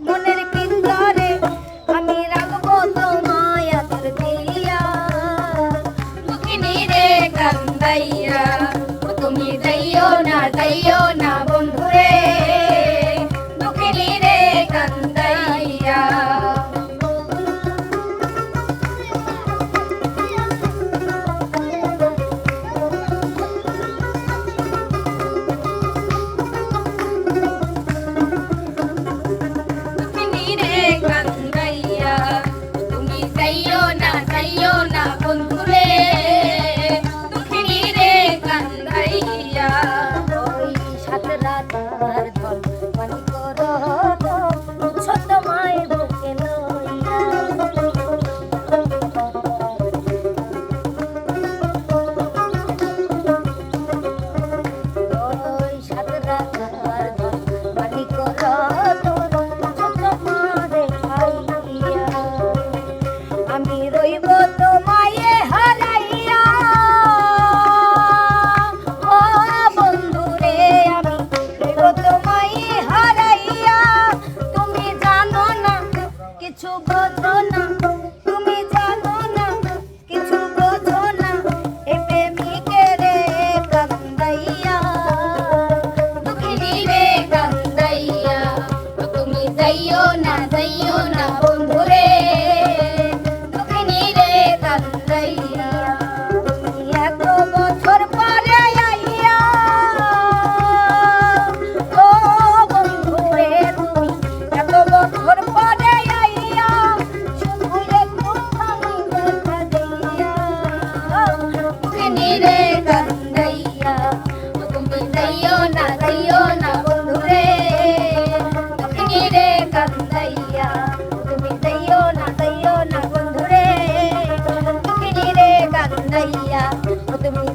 মনের ভিতরে আমি রাখবো তোমায় আদর দিয়া দুঃখিনী রে কান্দাইয়া তুমি যাইও না বন্ধুরে দুঃখিনী রে কান্দাইয়া বন্ধুরে দুঃখিনী রে কান্দাইয়া ওই সাত রাতার ধন মানি করো ছোট মায়ের বুকে লইয়া ওই সাত রাতার ধন মানি করো ছোট মারে খাইয়া আমি রইব তোমায় হারাইয়া ও বন্ধুরে আমি রইব তোমায় হারাইয়া তুমি জানো না কিছু বোঝো না তুমি জানো না কিছু বোঝো না এ প্রেমিকের রে কান্দাইয়া দুঃখিনী রে কান্দাইয়া তুমি যাইও না বন্ধুরে এত বছর পরে আইয়া ও বন্ধুরে তুমি এত বছর পরে আইয়া শুধু একটু আমি দেখা দিয়া দুঃখিনী রে কান্দাইয়া তুমি যাইও না বন্ধুরে দুঃখিনী রে কান্দাইয়া তুমি যাইও না বন্ধুরে দুঃখিনী রে কান্দাইয়া তুমি